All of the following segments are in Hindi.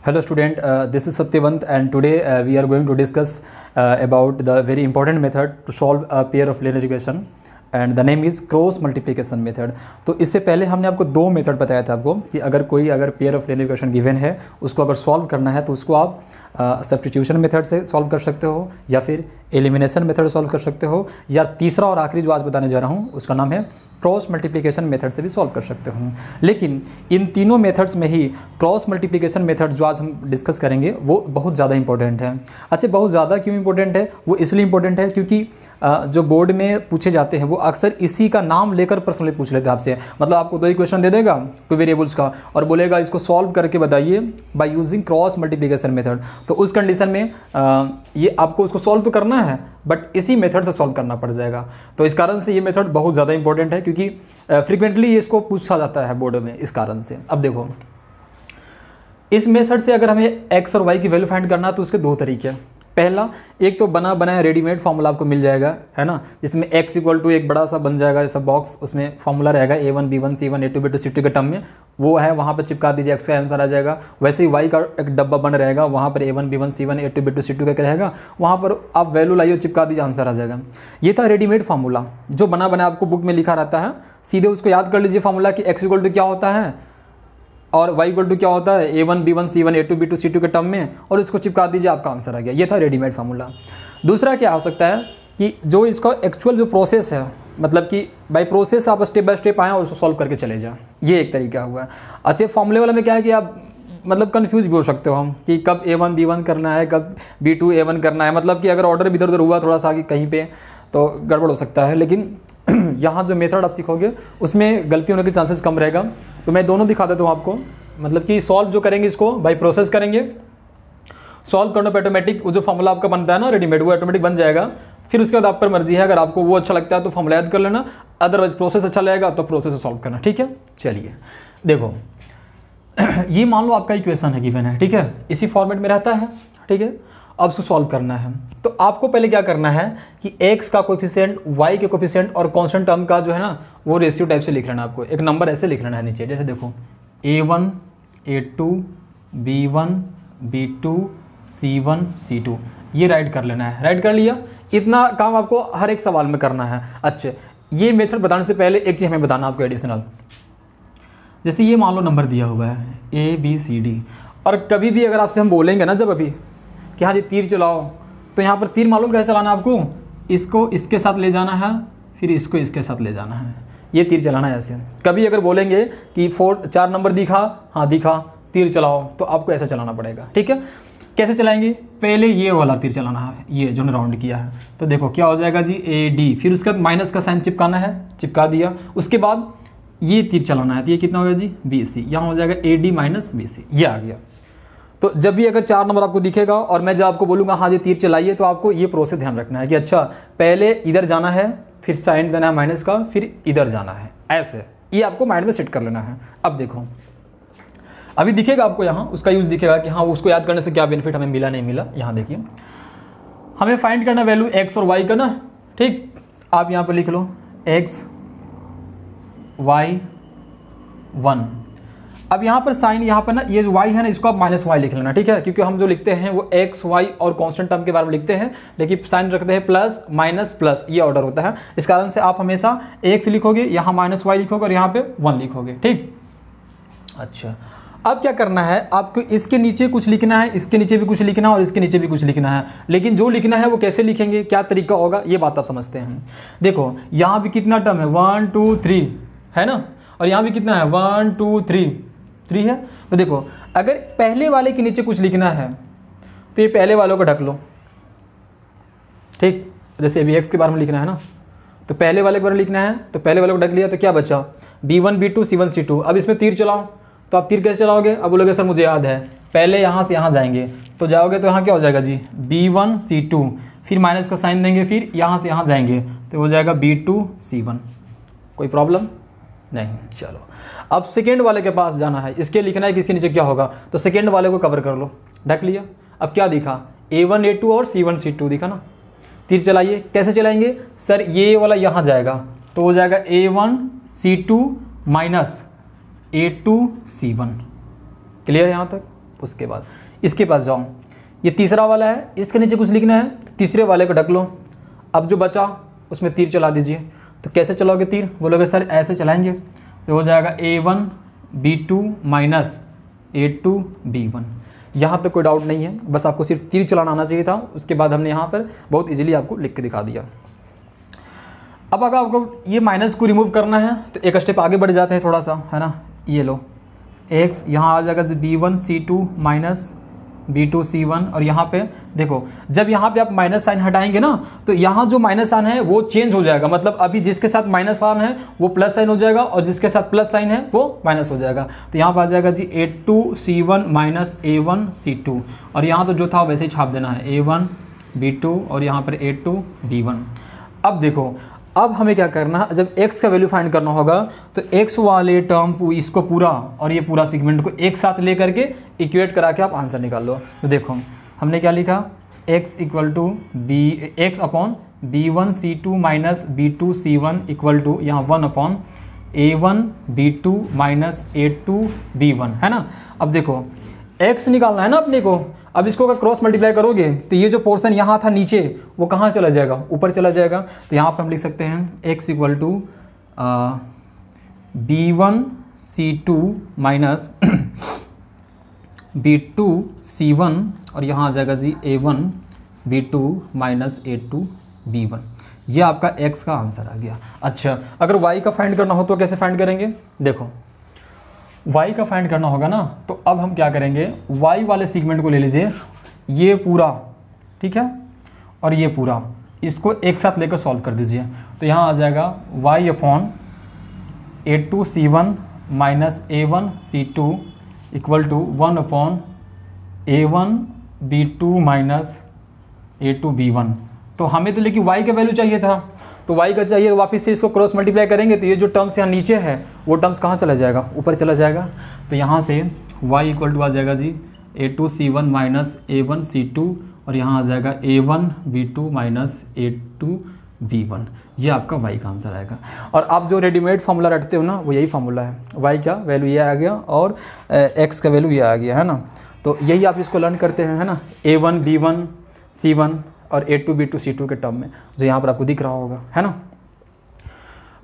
Hello student, this is Satyavant and today we are going to discuss about the very important method to solve a pair of linear equation and the name is cross multiplication method. तो इससे पहले हमने आपको दो मेथड बताया था आपको कि अगर pair of linear equation given है उसको अगर सॉल्व करना है तो उसको आप सब्स्टिट्यूशन मेथड से सॉल्व कर सकते हो या फिर एलिमिनेशन मेथड सॉल्व कर सकते हो या तीसरा और आखिरी जो आज बताने जा रहा हूँ उसका नाम है क्रॉस मल्टीप्लिकेशन मेथड से भी सॉल्व कर सकते हो। लेकिन इन तीनों मेथड्स में ही क्रॉस मल्टीप्लिकेशन मेथड जो आज हम डिस्कस करेंगे वो बहुत ज़्यादा इंपॉर्टेंट है। अच्छा, बहुत ज़्यादा क्यों इंपॉर्टेंट है? वो इसलिए इंपॉर्टेंट है क्योंकि जो बोर्ड में पूछे जाते हैं वो अक्सर इसी का नाम लेकर पर्सनली पूछ लेते हैं आपसे। मतलब आपको दो इक्वेशन दे देगा टू वेरिएबल्स का और बोलेगा इसको सॉल्व करके बताइए bye using cross multiplication method. तो उस कंडीशन में ये आपको उसको सॉल्व तो करना है बट इसी मेथड से सॉल्व करना पड़ जाएगा। तो इस कारण से ये मेथड बहुत ज़्यादा इंपॉर्टेंट है क्योंकि फ्रीक्वेंटली ये इसको पूछा जाता है बोर्ड में इस कारण से। अब देखो, इस मेथड से अगर हमें एक्स और वाई की वैल्यू फाइंड करना है तो उसके दो तरीके हैं। पहला, एक तो बना बनाया रेडीमेड फार्मूला आपको मिल जाएगा, है ना, जिसमें x इक्वल टू एक बड़ा सा बन जाएगा ऐसा बॉक्स, उसमें फार्मूला रहेगा a1 b1 c1 a2 b2 c2 के टर्म में, वो है वहाँ पर चिपका दीजिए, x का आंसर आ जाएगा। वैसे ही y का एक डब्बा बन रहेगा, वहाँ पर a1 b1 c1 a2 b2 c2 का रहेगा, वहाँ पर आप वैल्यू लाइए चिपका दीजिए, आंसर आ जाएगा। ये था रेडीमेड फार्मूला जो बना बनाया आपको बुक में लिखा रहता है। सीधे उसको याद कर लीजिए फार्मूला कि x इक्वल टू क्या होता है और y इक्वल टू क्या होता है a1 b1 c1 a2 b2 c2 के टर्म में, और इसको चिपका दीजिए, आपका आंसर आ गया। ये था रेडीमेड फार्मूला। दूसरा क्या हो सकता है कि जो इसका एक्चुअल जो प्रोसेस है, मतलब कि बाय प्रोसेस आप स्टेप बाय स्टेप आएँ और उसको सॉल्व करके चले जाएँ, ये एक तरीका हुआ है। अच्छा, फार्मूले वाला में क्या है कि आप मतलब कन्फ्यूज भी हो सकते हो हम कि कब a1 b1 करना है, कब b2 a1 करना है, मतलब कि अगर ऑर्डर भी इधर उधर हुआ थोड़ा सा कि कहीं पे तो गड़बड़ हो सकता है। लेकिन यहाँ जो मेथड आप सीखोगे उसमें गलती होने के चांसेस कम रहेगा। तो मैं दोनों दिखा देता हूँ आपको, मतलब कि सॉल्व जो करेंगे इसको बाय प्रोसेस करेंगे, सॉल्व करने पर ऑटोमेटिक वो जो फार्मूला आपका बनता है ना रेडीमेड, वो ऑटोमेटिक बन जाएगा। फिर उसके बाद आप पर मर्जी है, अगर आपको वो अच्छा लगता है तो फार्मूला याद कर लेना, अदरवाइज प्रोसेस अच्छा लगेगा तो प्रोसेस से सॉल्व करना। ठीक है, चलिए देखो, ये मान लो आपका इक्वेशन है गिवन है, ठीक है, इसी फॉर्मेट में रहता है, ठीक है। अब उसको सॉल्व करना है तो आपको पहले क्या करना है कि x का कोफिशिएंट, y के कोफिशिएंट और कांस्टेंट टर्म का जो है ना वो रेशियो टाइप से लिख लेना। आपको एक नंबर ऐसे लिख लेना है नीचे, जैसे देखो a1 a2 b1 b2 c1 c2, ये राइट कर लेना है। राइट कर लिया, इतना काम आपको हर एक सवाल में करना है। अच्छा, ये मेथड बताने से पहले एक चीज़ हमें बताना आपको एडिशनल, जैसे ये मान लो नंबर दिया हुआ है a b c d, और कभी भी अगर आपसे हम बोलेंगे ना जब अभी कि हाँ जी तीर चलाओ, तो यहाँ पर तीर मालूम कैसे चलाना है आपको, इसको इसके साथ ले जाना है, फिर इसको इसके साथ ले जाना है, ये तीर चलाना है ऐसे। कभी अगर बोलेंगे कि 4 नंबर दिखा, हाँ दिखा, तीर चलाओ, तो आपको ऐसे चलाना पड़ेगा। ठीक है, कैसे चलाएंगे? पहले ये वाला तीर चलाना है, ये जो राउंड किया है, तो देखो क्या हो जाएगा जी ए डी, फिर उसके बाद माइनस का साइन चिपकाना है, चिपका दिया। उसके बाद ये तीर चलाना है, तो ये कितना हो गया जी बी सी, यहाँ हो जाएगा A D minus B C, ये आ गया। तो जब भी अगर 4 नंबर आपको दिखेगा और मैं जब आपको बोलूँगा हाँ जी तीर चलाइए, तो आपको ये प्रोसेस ध्यान रखना है कि अच्छा पहले इधर जाना है, फिर साइन देना है माइनस का, फिर इधर जाना है, ऐसे ये आपको माइंड में सेट कर लेना है। अब देखो, अभी दिखेगा आपको यहाँ उसका यूज़ दिखेगा कि हाँ उसको याद करने से क्या बेनिफिट हमें मिला नहीं मिला। यहाँ देखिए, हमें फाइंड करना वैल्यू एक्स और वाई का ना, ठीक। आप यहाँ पर लिख लो एक्स वाई 1। अब यहाँ पर साइन, यहाँ पर ना ये जो y है ना इसको आप माइनस वाई लिख लेना, ठीक है, क्योंकि हम जो लिखते हैं वो x y और कांस्टेंट टर्म के बारे में लिखते हैं, लेकिन साइन रखते हैं प्लस माइनस प्लस, ये ऑर्डर होता है। इस कारण से आप हमेशा x लिखोगे, यहाँ माइनस वाई लिखोगे और यहाँ पे 1 लिखोगे, ठीक। अच्छा, अब क्या करना है आपको, इसके नीचे कुछ लिखना है, इसके नीचे भी कुछ लिखना है और इसके नीचे भी कुछ लिखना है, लेकिन जो लिखना है वो कैसे लिखेंगे, क्या तरीका होगा, ये बात आप समझते हैं। देखो यहाँ भी कितना टर्म है 1 2 3 है ना, और यहाँ भी कितना है 1 2 3 है। तो देखो अगर पहले वाले के नीचे कुछ लिखना है तो ये पहले वालों को ढक लो, ठीक। जैसे अभी x के बारे में लिखना है ना, तो पहले वाले के बारे में लिखना है, तो पहले वाले को ढक लिया, तो क्या बचा b1 b2 c1 c2। अब इसमें तीर चलाओ, तो आप तीर कैसे चलाओगे? अब बोलोगे सर मुझे याद है, पहले यहाँ से यहाँ जाएंगे, तो जाओगे तो यहाँ क्या हो जाएगा जी b1 c2, फिर माइनस का साइन देंगे, फिर यहाँ से यहाँ जाएंगे तो हो जाएगा b2 c1। कोई प्रॉब्लम नहीं। चलो अब सेकेंड वाले के पास जाना है, इसके लिखना है कि इसके नीचे क्या होगा, तो सेकेंड वाले को कवर कर लो, ढक लिया। अब क्या दिखा a1 a2 और c1 c2 दिखा ना। तीर चलाइए, कैसे चलाएंगे सर, ये वाला यहाँ जाएगा तो हो जाएगा a1 c2 minus a2 c1। Clear यहाँ तक? उसके बाद इसके पास जाओ, ये तीसरा वाला है, इसके नीचे कुछ लिखना है तो तीसरे वाले को ढक लो। अब जो बचा उसमें तीर चला दीजिए। तो कैसे चलाओगे तीर? बोलोगे सर ऐसे चलाएंगे तो हो जाएगा A1 B2 minus A2 B1। यहाँ पे कोई डाउट नहीं है, बस आपको सिर्फ तीर चलाना आना चाहिए था। उसके बाद हमने यहाँ पर बहुत इजीली आपको लिख के दिखा दिया। अब अगर आपको ये माइनस को रिमूव करना है तो एक स्टेप आगे बढ़ जाते हैं थोड़ा सा, है ना। ये लो x यहाँ आ जाएगा B1 C2 minus B2 C1, और यहाँ पे देखो जब यहाँ पे आप माइनस साइन हटाएंगे ना तो यहाँ जो माइनस साइन है वो चेंज हो जाएगा। मतलब अभी जिसके साथ माइनस साइन है वो प्लस साइन हो जाएगा और जिसके साथ प्लस साइन है वो माइनस हो जाएगा। तो यहाँ पर आ जाएगा जी A2 C1 minus A1 C2, और यहाँ तो जो था वैसे ही छाप देना है A1 B2 और यहाँ पर A2 B1। अब देखो अब हमें क्या करना है, जब x का वैल्यू फाइंड करना होगा तो x वाले टर्म इसको पूरा और ये पूरा सेगमेंट को एक साथ ले करके इक्वेट करा के आप आंसर निकाल लो। तो देखो हमने क्या लिखा, x equal to x upon B1 C2 minus B2 C1 equal to यहाँ 1 upon A1 B2 minus A2 B1, है ना। अब देखो x निकालना है ना अपने को। अब इसको अगर क्रॉस मल्टीप्लाई करोगे तो ये जो पोर्शन यहाँ था नीचे वो कहाँ चला जाएगा? ऊपर चला जाएगा। तो यहाँ पर हम लिख सकते हैं x equal to B1 C2 minus B2 C1, और यहाँ आ जाएगा जी A1 B2 minus A2 B1। ये आपका x का आंसर आ गया। अच्छा, अगर y का फाइंड करना हो तो कैसे फाइंड करेंगे? देखो y का फाइंड करना होगा ना, तो अब हम क्या करेंगे, y वाले सेगमेंट को ले लीजिए, ये पूरा, ठीक है, और ये पूरा, इसको एक साथ लेकर सॉल्व कर दीजिए। तो यहाँ आ जाएगा y upon A2 C1 minus A1 C2 equal to 1 upon A1 B2 minus A2 B1। तो हमें तो लेकिन y का वैल्यू चाहिए था, तो y का चाहिए, वापस से इसको क्रॉस मल्टीप्लाई करेंगे तो ये जो टर्म्स यहाँ नीचे है वो टर्म्स कहाँ चला जाएगा? ऊपर चला जाएगा। तो यहाँ से y इक्वल टू आ जाएगा जी A2 C1 minus A1 C2, और यहाँ आ जाएगा A1 B2 minus A2 B1। ये आपका y का आंसर आएगा। और आप जो रेडीमेड फार्मूला रटते हो ना वो यही फार्मूला है, y का वैल्यू ये आ गया और x का वैल्यू ये आ गया, है ना। तो यही आप इसको लर्न करते हैं, है ना, A1 B1 C1 और A2 B2 C2 के टर्म में, जो यहाँ पर आपको दिख रहा होगा, है ना।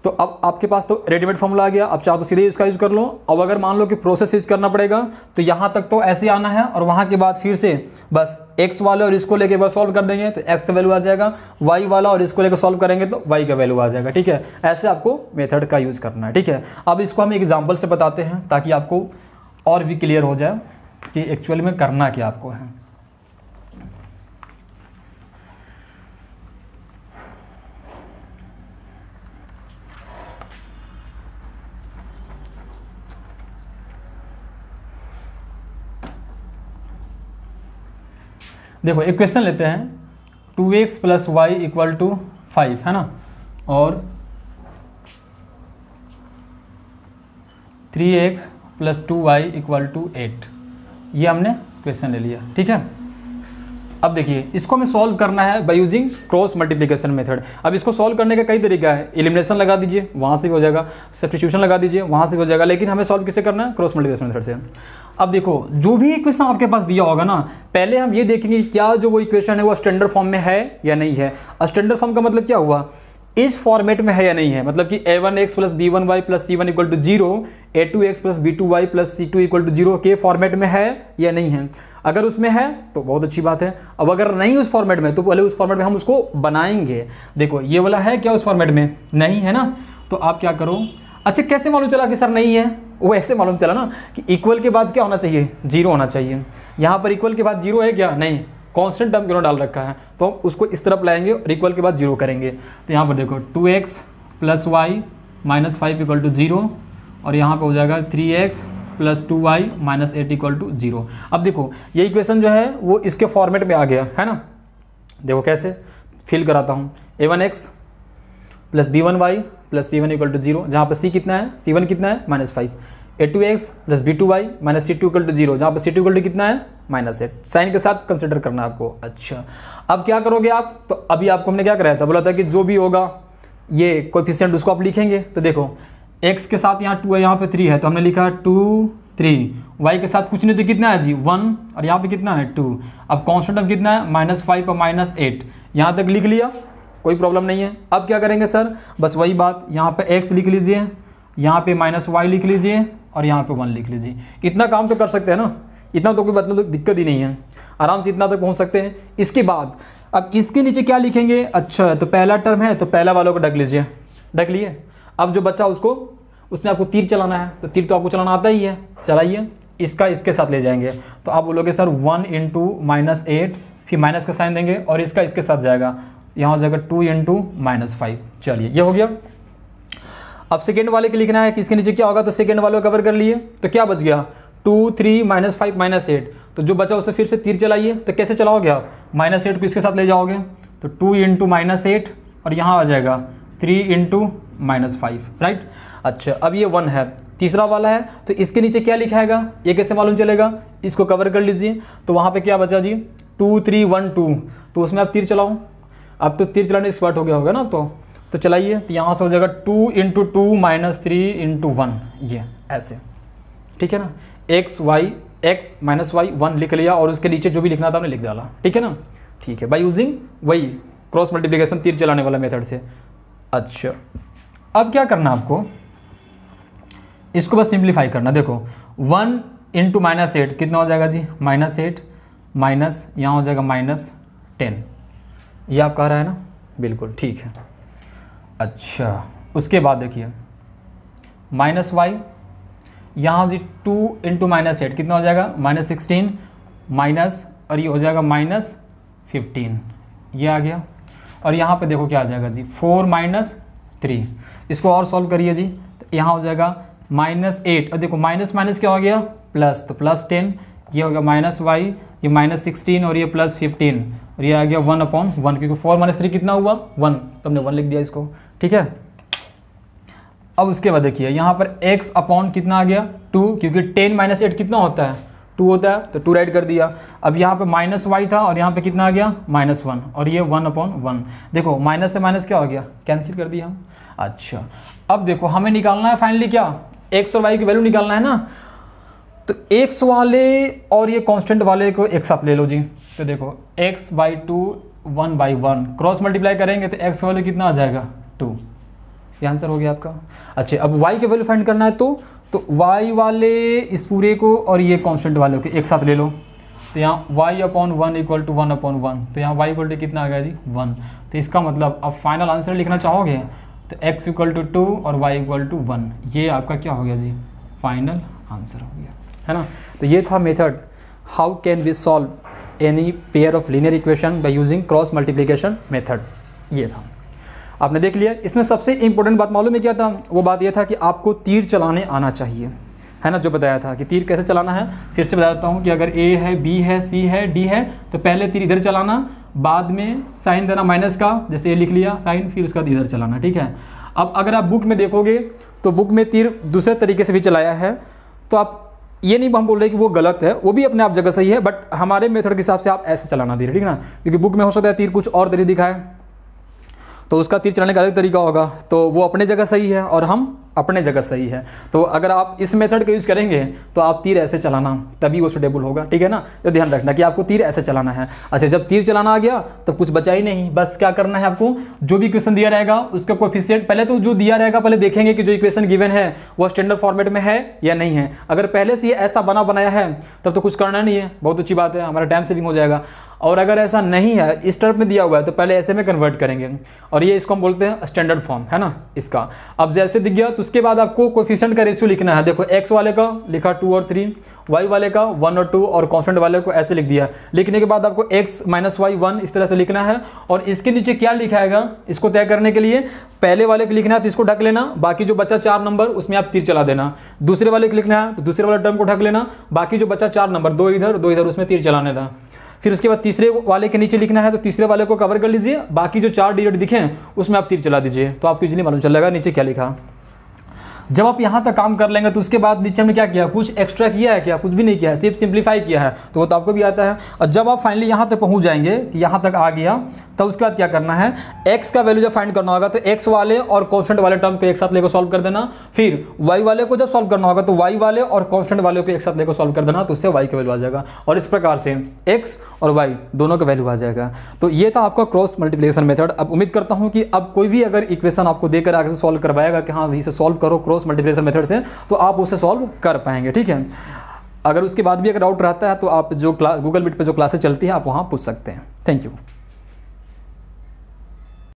तो अब आपके पास तो रेडीमेड फॉर्मूला आ गया, अब चाहो तो सीधे इसका यूज़ कर लो। अब अगर मान लो कि प्रोसेस यूज करना पड़ेगा तो यहाँ तक तो ऐसे आना है, और वहाँ के बाद फिर से बस x वाले और इसको लेके बस सॉल्व कर देंगे तो x का वैल्यू आ जाएगा, y वाला और इसको लेकर सॉल्व करेंगे तो y का वैल्यू आ जाएगा, ठीक है। ऐसे आपको मेथड का यूज़ करना है, ठीक है। अब इसको हम एग्जाम्पल से बताते हैं ताकि आपको और भी क्लियर हो जाए कि एक्चुअली में करना क्या आपको है। देखो एक क्वेश्चन लेते हैं, 2x plus Y equal to 5, है ना, और 3x plus 2y equal to 8। ये हमने क्वेश्चन ले लिया, ठीक है। अब देखिए इसको हमें सॉल्व करना है bye using cross multiplication method. अब इसको सॉल्व करने का कई तरीका है, एलिमिनेशन लगा दीजिए वहाँ से भी हो जाएगा, सब्स्टिट्यूशन लगा दीजिए वहाँ से भी हो जाएगा, लेकिन हमें सॉल्व किससे करना है? क्रॉस मल्टीप्लिकेशन मेथड से। अब देखो जो भी इक्वेशन आपके पास दिया होगा ना, पहले हम ये देखेंगे क्या जो वो इक्वेशन है वो स्टैंडर्ड फॉर्म में है या नहीं है। स्टैंडर्ड फॉर्म का मतलब क्या हुआ? इस फॉर्मेट में है या नहीं है, मतलब कि a1x plus b1y plus c1 equal to 0, a2x plus b2y plus c2 equal to 0 के फॉर्मेट में है या नहीं है। अगर उसमें है तो बहुत अच्छी बात है। अब अगर नहीं उस फॉर्मेट में तो पहले उस फॉर्मेट में हम उसको बनाएंगे। देखो ये वाला है क्या उस फॉर्मेट में? नहीं है ना, तो आप क्या करो, अच्छा कैसे मालूम चला कि सर नहीं है? वो ऐसे मालूम चला ना कि इक्वल के बाद क्या होना चाहिए? 0 होना चाहिए। यहाँ पर इक्वल के बाद 0 है क्या? नहीं, कांस्टेंट टर्म क्यों डाल रखा है, तो हम उसको इस तरफ लाएंगे और इक्वल के बाद 0 करेंगे। तो यहाँ पर देखो 2x plus Y minus 5 equal to 0, और यहाँ पे हो जाएगा 3x plus 2y minus 8 equal to 0। अब देखो ये इक्वेशन जो है वो इसके फॉर्मेट में आ गया है ना। देखो कैसे फिल कराता हूँ, a1x plus b1y plus c1 equal to 0, जहाँ पर c कितना है, c1 कितना है, -5, a2x plus b2y minus c2 equal to 0, जहाँ पर c2 इक्वल टू कितना है, -8। साइन के साथ कंसिडर करना आपको। अच्छा अब क्या करोगे आप? तो अभी आपको हमने क्या कराया था, बोला था कि जो भी होगा ये कोएफिशिएंट उसको आप लिखेंगे। तो देखो x के साथ यहाँ 2 है, यहाँ पे 3 है, तो हमने लिखा 2 3, y के साथ कुछ नहीं तो कितना है जी 1, और यहाँ पे कितना है 2। अब कॉन्स्टेंट टर्म कितना है -5 और -8, यहाँ तक लिख लिया, कोई प्रॉब्लम नहीं है। अब क्या करेंगे सर, बस वही बात, यहाँ पे x लिख लीजिए, यहाँ पे -y लिख लीजिए, और यहाँ पे 1 लिख लीजिए। इतना काम तो कर सकते हैं ना, इतना तो कोई मतलब तो दिक्कत ही नहीं है, आराम से इतना तक पहुँच सकते हैं। इसके बाद अब इसके नीचे क्या लिखेंगे, अच्छा तो पहला टर्म है तो पहला वालों को ढक लीजिए, ढक लिए। अब जो बच्चा उसने आपको तीर चलाना है, तो तीर तो आपको चलाना आता ही है, चलाइए। इसका इसके साथ ले जाएंगे तो आप बोलोगे सर 1 × -8, फिर माइनस का साइन देंगे और इसका इसके साथ जाएगा, यहाँ हो जाएगा 2 × -5। चलिए ये हो गया। अब सेकेंड वाले के लिखना है कि इसके नीचे क्या होगा, तो सेकेंड वाले को कवर कर लिए, तो क्या बच गया 2, 3, -5, -8। तो जो बचा उसे फिर से तीर चलाइए, तो कैसे चलाओगे आप, -8 को इसके साथ ले जाओगे तो 2 × -8, और यहाँ आ जाएगा 3 × -5, राइट। अच्छा अब ये 1 है, तीसरा वाला है, तो इसके नीचे क्या लिखाएगा ये कैसे मालूम चलेगा, इसको कवर कर लीजिए। तो वहाँ पे क्या बचा जी 2, 3, 1, 2, तो उसमें आप तीर चलाओ। अब तो तीर चलाने एक्सपर्ट हो गया होगा ना, तो चलाइए। तो यहाँ से हो जाएगा 2 × 2 -3 × 1, ये ऐसे, ठीक है ना। x -y 1 लिख लिया, और उसके नीचे जो भी लिखना था हमने लिख डाला, ठीक है ना। ठीक है, बाय यूजिंग वही क्रॉस मल्टीप्लिकेशन तीर चलाने वाला मेथड से। अच्छा अब क्या करना आपको, इसको बस सिंप्लीफाई करना। देखो 1 × -8 कितना हो जाएगा जी -8 माइनस यहाँ हो जाएगा -10, ये आप कह रहा है ना, बिल्कुल ठीक है। अच्छा उसके बाद देखिए -y, यहाँ जी 2 × -8 कितना हो जाएगा -16 माइनस, और ये हो जाएगा -15, ये आ गया। और यहाँ पे देखो क्या आ जाएगा जी 4 - 3, इसको और सॉल्व करिए जी, तो यहाँ हो जाएगा -8, और देखो माइनस माइनस क्या हो गया प्लस, तो +10, ये हो गया -y, ये -16 और ये +15, और ये आ गया 1/1, क्योंकि 4 - 3 कितना हुआ 1, तो हमने 1 लिख दिया इसको, ठीक है। अब उसके बाद देखिए यहाँ पर x/ कितना आ गया 2, क्योंकि 10 - 8 कितना होता है 2 होता है, तो 2 राइट कर दिया। अब यहाँ पे -y था और यहाँ पे कितना आ गया -1, और ये 1/1, देखो माइनस से माइनस क्या हो गया कैंसिल कर दिया हम। अच्छा अब देखो हमें निकालना है फाइनली क्या, x और y की वैल्यू निकालना है ना, तो x वाले और ये कांस्टेंट वाले को एक साथ ले लो जी। तो देखो x/2 1/1 क्रॉस मल्टीप्लाई करेंगे तो x वाले कितना आ जाएगा 2, ये आंसर हो गया आपका। अच्छा अब y के वैल्यू फाइंड करना है, तो y वाले इस पूरे को और ये कांस्टेंट वाले को एक साथ ले लो, तो यहाँ y/1 = 1/1, तो यहाँ y = कितना आ गया जी 1। तो इसका मतलब अब फाइनल आंसर लिखना चाहोगे तो x = 2 और y = 1, ये आपका क्या हो गया जी फाइनल आंसर हो गया, है ना। तो ये था method how can we solve any pair of linear equation by using cross multiplication method, ये था आपने देख लिया। इसमें सबसे इंपॉर्टेंट बात मालूम है क्या था, वो बात ये था कि आपको तीर चलाने आना चाहिए, है ना, जो बताया था कि तीर कैसे चलाना है। फिर से बता देता हूँ कि अगर a है, b है, c है, d है, तो पहले तीर इधर चलाना, बाद में साइन देना माइनस का, जैसे ये लिख लिया साइन, फिर उसका इधर चलाना, ठीक है। अब अगर आप बुक में देखोगे तो बुक में तीर दूसरे तरीके से भी चलाया है, तो आप ये नहीं हम बोल रहे कि वो गलत है, वो भी अपने आप जगह सही है, बट हमारे मेथड के हिसाब से आप ऐसे चलाना तीर, ठीक है ना, क्योंकि बुक में हो सकता है तीर कुछ और तरीके दिखाए, तो उसका तीर चलाने का अलग तरीका होगा, तो वो अपने जगह सही है और हम अपने जगह सही है। तो अगर आप इस मेथड का यूज़ करेंगे तो आप तीर ऐसे चलाना, तभी वो सुटेबल होगा, ठीक है ना। तो ध्यान रखना कि आपको तीर ऐसे चलाना है। अच्छा जब तीर चलाना आ गया तो कुछ बचा ही नहीं, बस क्या करना है आपको, जो भी इक्वेशन दिया रहेगा उसका कोएफिशिएंट, पहले तो जो दिया रहेगा पहले देखेंगे कि जो इक्वेशन गिवन है वो स्टैंडर्ड फॉर्मेट में है या नहीं है। अगर पहले से ये ऐसा बनाया है तब तो कुछ करना नहीं है, बहुत अच्छी बात है, हमारा टाइम सेविंग हो जाएगा। और अगर ऐसा नहीं है, इस टर्म में दिया हुआ है, तो पहले ऐसे में कन्वर्ट करेंगे, और ये इसको हम बोलते हैं स्टैंडर्ड फॉर्म, है ना इसका। अब जैसे दिख गया तो उसके बाद आपको कोएफिशिएंट का रेशियो लिखना है। देखो x वाले का लिखा 2 और 3, y वाले का 1 और 2, और कांस्टेंट वाले को ऐसे लिख दिया। लिखने के बाद आपको x - y 1 इस तरह से लिखना है, और इसके नीचे क्या लिखाएगा इसको तय करने के लिए पहले वाले को लिखना है तो इसको ढक लेना, बाकी जो बचा 4 नंबर उसमें आप तीर चला देना। दूसरे वाले को लिखना है तो दूसरे वाले टर्म को ढक लेना, बाकी जो बचा 4 नंबर 2 इधर 2 इधर उसमें तीर चलाने था। फिर उसके बाद तीसरे वाले के नीचे लिखना है तो तीसरे वाले को कवर कर लीजिए, बाकी जो 4 डिजिट दिखे उसमें आप तीर चला दीजिए, तो आपको इजीली मालूम चल जाएगा नीचे क्या लिखा। जब आप यहाँ तक काम कर लेंगे तो उसके बाद नीचे हमने क्या किया, कुछ एक्स्ट्रा किया है क्या, कुछ भी नहीं किया है, सिर्फ सिंप्लीफाई किया है, तो वो तो आपको भी आता है। और जब आप फाइनली यहाँ तक पहुँच जाएंगे कि यहाँ तक आ गया, तब उसके बाद क्या करना है, x का वैल्यू जब फाइंड करना होगा तो x वाले और कांस्टेंट वाले टर्म को एक साथ लेकर सॉल्व कर देना, फिर y वाले को जब सॉल्व करना होगा तो y वाले और कांस्टेंट वाले को एक साथ लेकर सॉल्व कर देना, तो उससे y का वैल्यू आ जाएगा, और इस प्रकार से x और y दोनों का वैल्यू आ जाएगा। तो ये था आपका क्रॉस मल्टीप्लिकेशन मेथड। अब उम्मीद करता हूँ कि अब कोई भी अगर इक्वेशन आपको देकर आगे से सॉल्व करवाएगा कि हाँ इसे सॉल्व करो क्रॉस मल्टीप्लिकेशन मेथड से, तो आप उसे सॉल्व कर पाएंगे, ठीक है। अगर उसके बाद भी अगर डाउट रहता है तो आप जो गूगल मीट पे जो क्लासेस चलती है आप वहाँ पूछ सकते हैं। Thank you.